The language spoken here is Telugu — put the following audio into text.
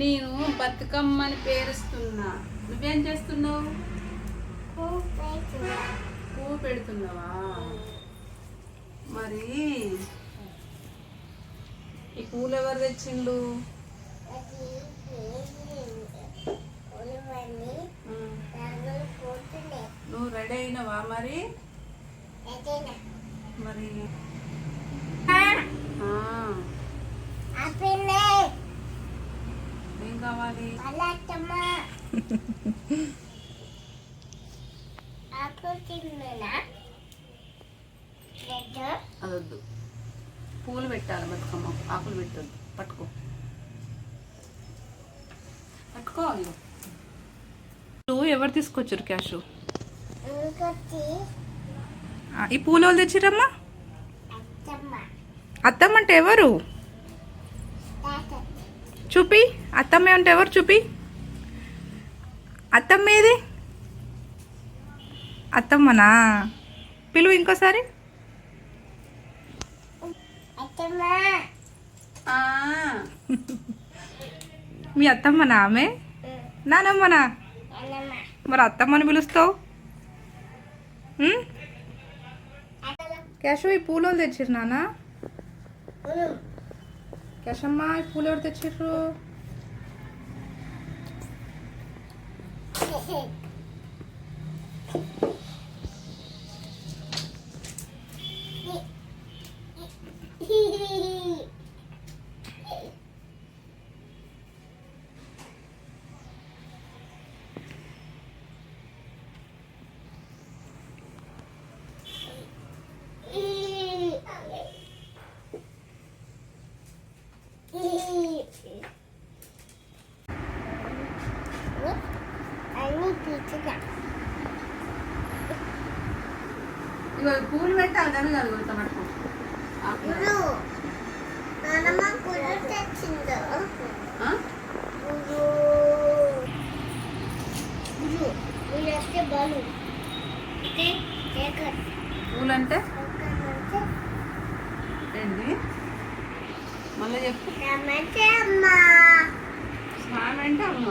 నేను బతుకమ్మని పేరుస్తున్నా. నువ్వేం చేస్తున్నావు? పువ్వు పెడుతున్నావా? మరి ఈ పూలు ఎవరు తెచ్చిండు? నువ్వు రెడీ అయినవా? మరి మరి ఏం కావాలి? అదొద్దు, పూలు పెట్టాలి. బతుకమ్మ ఆకులు పెట్టద్దు. పట్టుకో పట్టుకో. ఎవరు తీసుకొచ్చారు క్యాష్? ఈ పూలు వాళ్ళు తెచ్చిరమ్మా? అత్తమ్మ అంటే ఎవరు? చూపి. అత్తమ్మ అంటే ఎవరు? చూపి. అత్తమ్మ ఏది? అత్తమ్మనా? పిలువు ఇంకోసారి. మీ అత్తమ్మనా ఆమె? నానమ్మనా? మరి అత్తమ్మని పిలుస్తావు? క్యాష్ ఈ పూలు వాళ్ళు తెచ్చిర్రు నాన్న? క్యాషమ్మ ఈ పూలు ఎవరు తెచ్చిర్రు? ఇవాళ పూలు పెట్టాలి కానీ కలుగుతా పట్టుకో. పూలంటే ఏంటి? మళ్ళీ చెప్పు. స్వామి అంటే అమ్మ.